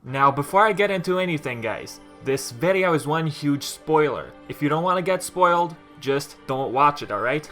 Now before I get into anything guys, this video is one huge spoiler. If you don't want to get spoiled, just don't watch it, alright?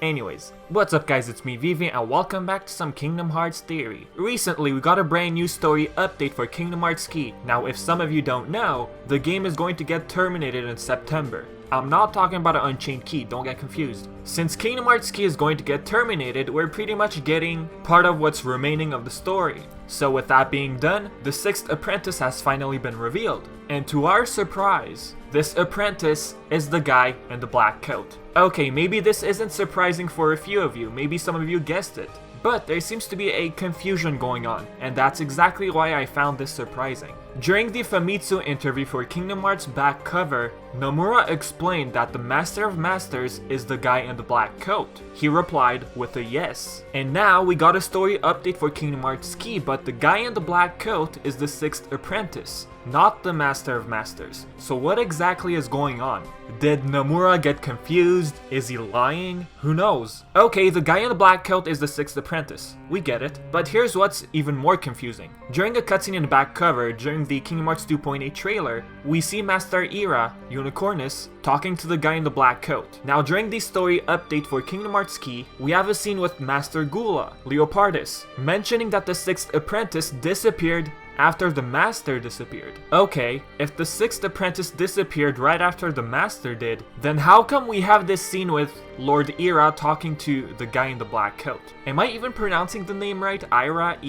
Anyways, what's up guys, it's me Vivi and welcome back to some Kingdom Hearts theory. Recently we got a brand new story update for Kingdom Hearts Key. Now if some of you don't know, the game is going to get terminated in September. I'm not talking about an Unchained Key, don't get confused. Since Kingdom Hearts Key is going to get terminated, we're pretty much getting part of what's remaining of the story. So with that being done, the 6th Apprentice has finally been revealed. And to our surprise, this apprentice is the guy in the black coat. Okay, maybe this isn't surprising for a few of you, maybe some of you guessed it. But there seems to be a confusion going on, and that's exactly why I found this surprising. During the Famitsu interview for Kingdom Hearts back cover, Nomura explained that the Master of Masters is the guy in the black coat. He replied with a yes. And now we got a story update for Kingdom Hearts Key, but the guy in the black coat is the 6th Apprentice, not the Master of Masters. So what exactly is going on? Did Nomura get confused? Is he lying? Who knows? Okay, the guy in the black coat is the 6th Apprentice. We get it. But here's what's even more confusing. During a cutscene in the back cover, during the Kingdom Hearts 2.8 trailer, we see Master Ira, Unicornus, talking to the guy in the black coat. Now during the story update for Kingdom Hearts Key, we have a scene with Master Gula, Leopardus, mentioning that the 6th Apprentice disappeared after the Master disappeared. Okay, if the 6th Apprentice disappeared right after the Master did, then how come we have this scene with Lord Ira talking to the guy in the black coat? Am I even pronouncing the name right? Ira?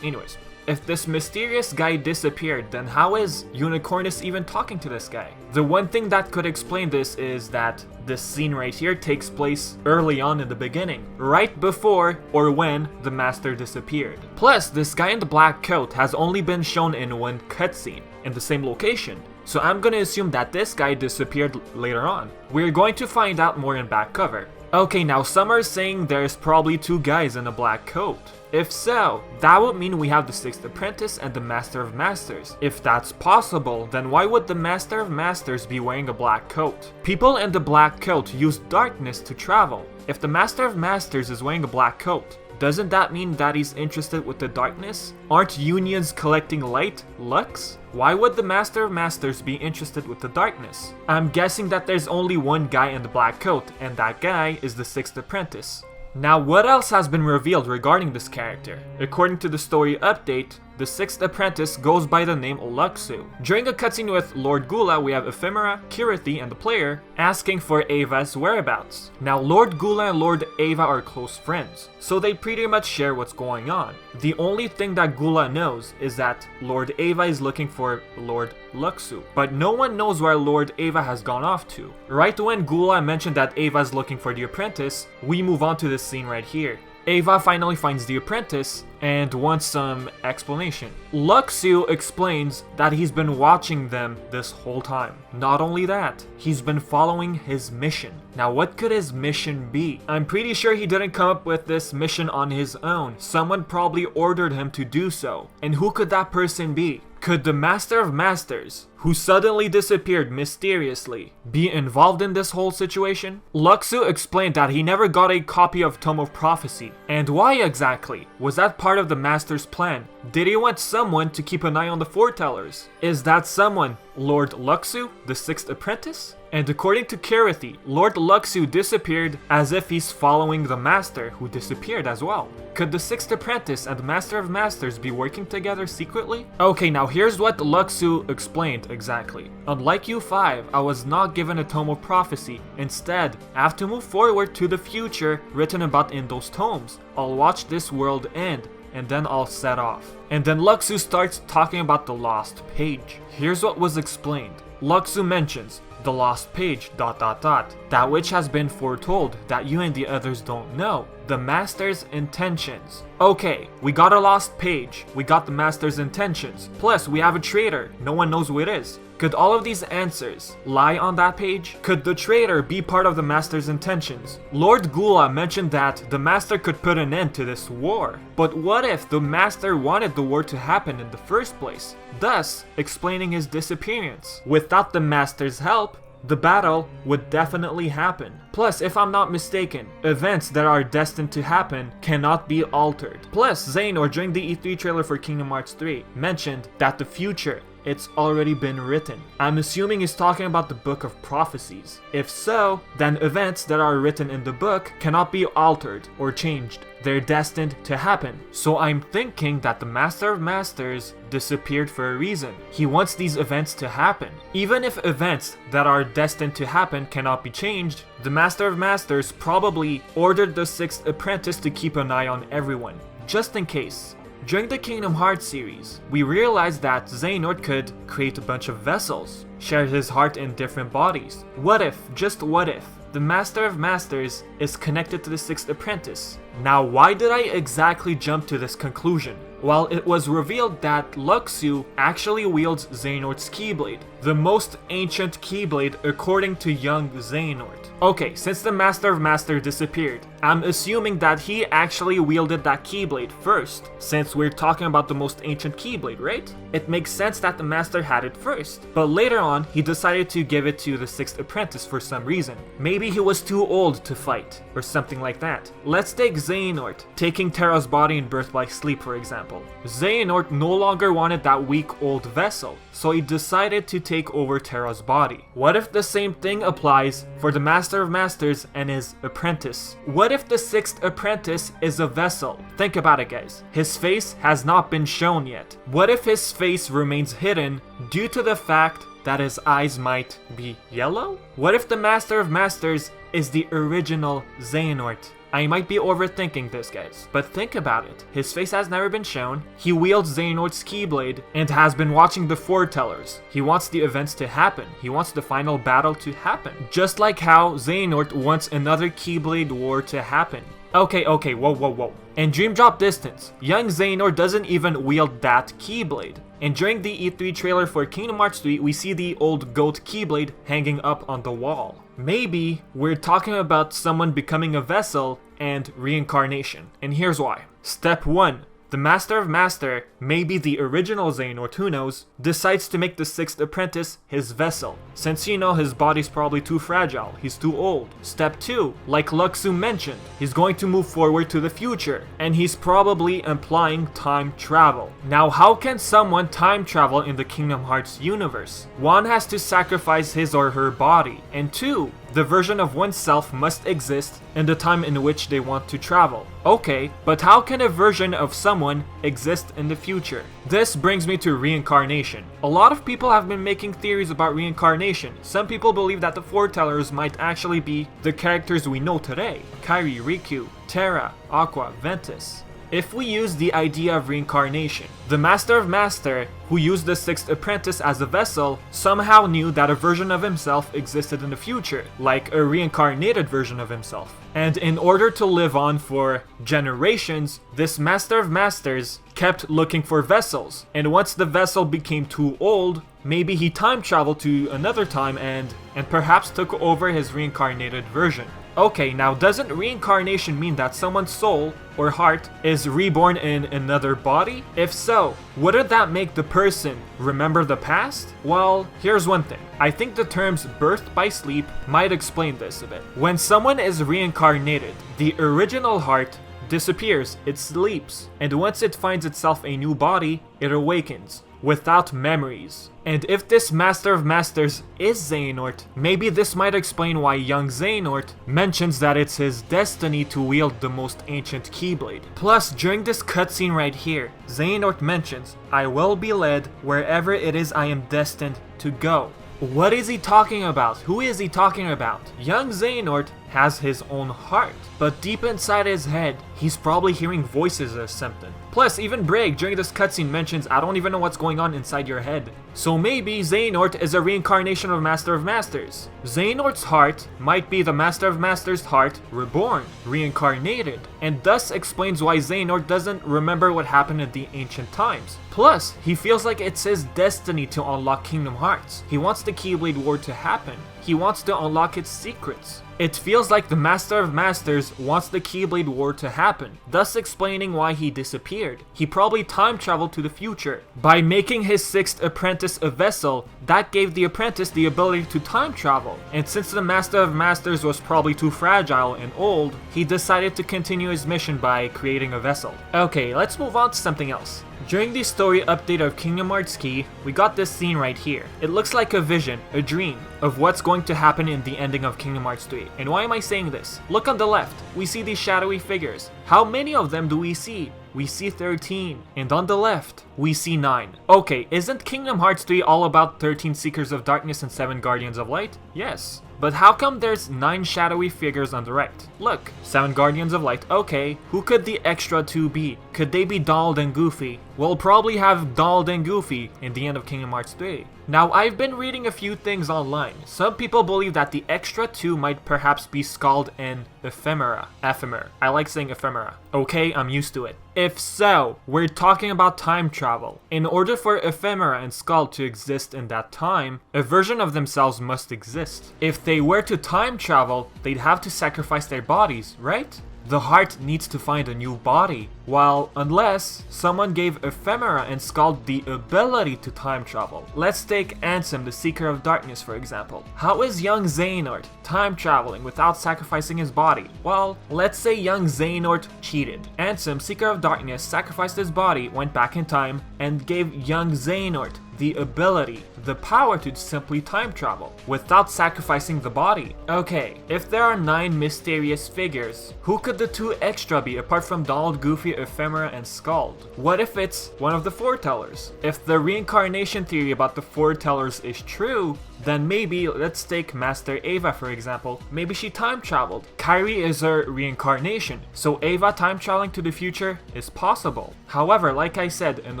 Anyways. If this mysterious guy disappeared, then how is Unicornus even talking to this guy? The one thing that could explain this is that this scene right here takes place early on in the beginning, right before or when the Master disappeared. Plus, this guy in the black coat has only been shown in one cutscene, in the same location. So I'm gonna assume that this guy disappeared later on. We're going to find out more in back cover. Okay, now some are saying there's probably two guys in a black coat. If so, that would mean we have the 6th Apprentice and the Master of Masters. If that's possible, then why would the Master of Masters be wearing a black coat? People in the black coat use darkness to travel. If the Master of Masters is wearing a black coat, doesn't that mean that he's interested with the darkness? Aren't unions collecting light, Lux? Why would the Master of Masters be interested with the darkness? I'm guessing that there's only one guy in the black coat, and that guy is the 6th Apprentice. Now what else has been revealed regarding this character? According to the story update, the 6th Apprentice goes by the name Luxu. During a cutscene with Lord Gula, we have Ephemera, Chirithy, and the player asking for Ava's whereabouts. Now Lord Gula and Lord Ava are close friends, so they pretty much share what's going on. The only thing that Gula knows is that Lord Ava is looking for Lord Luxu, but no one knows where Lord Ava has gone off to. Right when Gula mentioned that Ava is looking for the apprentice, we move on to this scene right here. Ava finally finds the apprentice and wants some explanation. Luxu explains that he's been watching them this whole time. Not only that, he's been following his mission. Now what could his mission be? I'm pretty sure he didn't come up with this mission on his own. Someone probably ordered him to do so. And who could that person be? Could the Master of Masters, who suddenly disappeared mysteriously, be involved in this whole situation? Luxu explained that he never got a copy of Tome of Prophecy. And why exactly? Was that part of the Master's plan? Did he want someone to keep an eye on the foretellers? Is that someone Lord Luxu, the 6th Apprentice? And according to Chirithy, Lord Luxu disappeared as if he's following the Master, who disappeared as well. Could the 6th Apprentice and the Master of Masters be working together secretly? Okay, now here's what Luxu explained exactly. Unlike U5, I was not given a Tome of Prophecy. Instead, I have to move forward to the future written about in those tomes. I'll watch this world end, and then I'll set off. And then Luxu starts talking about the lost page. Here's what was explained. Luxu mentions, the lost page, ... that which has been foretold that you and the others don't know. The Master's intentions. Okay, we got a lost page, we got the Master's intentions, plus we have a traitor, no one knows who it is. Could all of these answers lie on that page? Could the traitor be part of the Master's intentions? Lord Gula mentioned that the Master could put an end to this war. But what if the Master wanted the war to happen in the first place, thus explaining his disappearance? Without the Master's help, the battle would definitely happen. Plus, if I'm not mistaken, events that are destined to happen cannot be altered. Plus, Xehanort during the E3 trailer for Kingdom Hearts 3 mentioned that the future, it's already been written. I'm assuming he's talking about the Book of Prophecies. If so, then events that are written in the book cannot be altered or changed. They're destined to happen. So I'm thinking that the Master of Masters disappeared for a reason. He wants these events to happen. Even if events that are destined to happen cannot be changed, the Master of Masters probably ordered the 6th Apprentice to keep an eye on everyone, just in case. During the Kingdom Hearts series, we realized that Xehanort could create a bunch of vessels, share his heart in different bodies. What if, just what if, the Master of Masters is connected to the 6th Apprentice? Now, why did I exactly jump to this conclusion? Well, it was revealed that Luxu actually wields Xehanort's keyblade, the most ancient keyblade according to young Xehanort. Okay, since the Master of Masters disappeared, I'm assuming that he actually wielded that keyblade first, since we're talking about the most ancient keyblade, right? It makes sense that the Master had it first, but later on, he decided to give it to the 6th Apprentice for some reason. Maybe he was too old to fight, or something like that. Let's take Xehanort taking Terra's body in Birth by Sleep, for example. Xehanort no longer wanted that weak old vessel, so he decided to take over Terra's body. What if the same thing applies for the Master of Masters and his apprentice? What if the 6th Apprentice is a vessel? Think about it, guys. His face has not been shown yet. What if his face remains hidden due to the fact that his eyes might be yellow? What if the Master of Masters is the original Xehanort? I might be overthinking this, guys, but think about it. His face has never been shown, he wields Xehanort's keyblade, and has been watching the foretellers. He wants the events to happen, he wants the final battle to happen. Just like how Xehanort wants another keyblade war to happen. Okay, whoa. In Dream Drop Distance, young Xehanort doesn't even wield that keyblade. And during the E3 trailer for Kingdom Hearts 3, we see the old goat keyblade hanging up on the wall. Maybe we're talking about someone becoming a vessel and reincarnation. And here's why. Step 1. The Master of Master, maybe the original Xehanort, who knows, decides to make the 6th Apprentice his vessel, since you know his body's probably too fragile, he's too old. Step 2, like Luxu mentioned, he's going to move forward to the future, and he's probably implying time travel. Now, how can someone time travel in the Kingdom Hearts universe? One has to sacrifice his or her body, and 2, the version of oneself must exist in the time in which they want to travel. Okay, but how can a version of someone exist in the future? This brings me to reincarnation. A lot of people have been making theories about reincarnation. Some people believe that the foretellers might actually be the characters we know today. Kairi, Riku, Terra, Aqua, Ventus. If we use the idea of reincarnation, the Master of Master, who used the 6th Apprentice as a vessel, somehow knew that a version of himself existed in the future, like a reincarnated version of himself. And in order to live on for generations, this Master of Masters kept looking for vessels, and once the vessel became too old, maybe he time traveled to another time and perhaps took over his reincarnated version. Okay, now doesn't reincarnation mean that someone's soul or heart is reborn in another body? If so, wouldn't that make the person remember the past? Well, here's one thing. I think the terms birth by sleep might explain this a bit. When someone is reincarnated, the original heart disappears, it sleeps, and once it finds itself a new body, it awakens, without memories. And if this Master of Masters is Xehanort, maybe this might explain why young Xehanort mentions that it's his destiny to wield the most ancient keyblade. Plus, during this cutscene right here, Xehanort mentions, "I will be led wherever it is I am destined to go." What is he talking about? Who is he talking about? Young Xehanort has his own heart, but deep inside his head, he's probably hearing voices or something. Plus, even Brig during this cutscene mentions, "I don't even know what's going on inside your head." So maybe Xehanort is a reincarnation of Master of Masters. Xehanort's heart might be the Master of Masters' heart reborn, reincarnated, and thus explains why Xehanort doesn't remember what happened in the ancient times. Plus, he feels like it's his destiny to unlock Kingdom Hearts. He wants the Keyblade War to happen. He wants to unlock its secrets. It feels like the Master of Masters wants the Keyblade War to happen, thus explaining why he disappeared. He probably time traveled to the future. By making his 6th Apprentice a vessel, that gave the apprentice the ability to time travel. And since the Master of Masters was probably too fragile and old, he decided to continue his mission by creating a vessel. Okay, let's move on to something else. During the story update of Kingdom Hearts Key, we got this scene right here. It looks like a vision, a dream, of what's going to happen in the ending of Kingdom Hearts 3. And why am I saying this? Look on the left, we see these shadowy figures. How many of them do we see? We see 13. And on the left, we see 9. Okay, isn't Kingdom Hearts 3 all about 13 Seekers of Darkness and 7 Guardians of Light? Yes. But how come there's 9 shadowy figures on the right? Look, 7 Guardians of Light, okay. Who could the extra 2 be? Could they be Donald and Goofy? We'll probably have Donald and Goofy in the end of Kingdom Hearts 3. Now, I've been reading a few things online. Some people believe that the extra 2 might perhaps be Scald and Ephemera. I like saying Ephemera. Okay, I'm used to it. If so, we're talking about time travel. In order for Ephemera and Scald to exist in that time, a version of themselves must exist. If they were to time travel, they'd have to sacrifice their bodies, right? The heart needs to find a new body. While unless someone gave Ephemera and Scald the ability to time travel. Let's take Ansem, the Seeker of Darkness, for example. How is young Xehanort time traveling without sacrificing his body? Well, let's say young Xehanort cheated. Ansem, Seeker of Darkness, sacrificed his body, went back in time, and gave young Xehanort the ability, the power to simply time travel without sacrificing the body. Okay, if there are 9 mysterious figures, who could the 2 extra be apart from Donald, Goofy, Ephemera, and Scald? What if it's one of the foretellers? If the reincarnation theory about the foretellers is true, then maybe, let's take Master Ava for example, maybe she time traveled. Kairi is her reincarnation, so Ava time traveling to the future is possible. However, like I said, in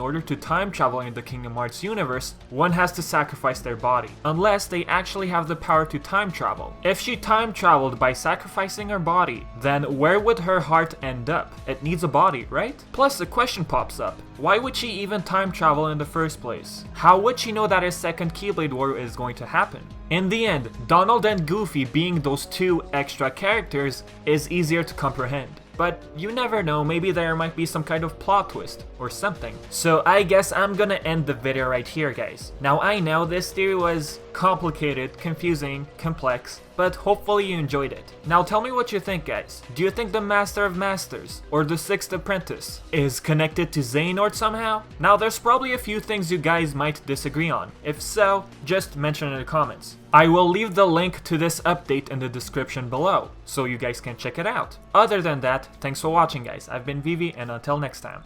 order to time travel in the Kingdom Hearts universe, one has to sacrifice their body, unless they actually have the power to time travel. If she time traveled by sacrificing her body, then where would her heart end up? It needs a body, right? Plus, a question pops up. Why would she even time travel in the first place? How would she know that a second Keyblade War is going to happen? In the end, Donald and Goofy being those 2 extra characters is easier to comprehend. But you never know, maybe there might be some kind of plot twist or something. So I guess I'm gonna end the video right here, guys. Now I know this theory was complicated, confusing, complex, but hopefully you enjoyed it. Now tell me what you think, guys. Do you think the Master of Masters or the 6th Apprentice is connected to Xehanort somehow? Now there's probably a few things you guys might disagree on. If so, just mention it in the comments. I will leave the link to this update in the description below, so you guys can check it out. Other than that, thanks for watching, guys. I've been Vivi, and until next time.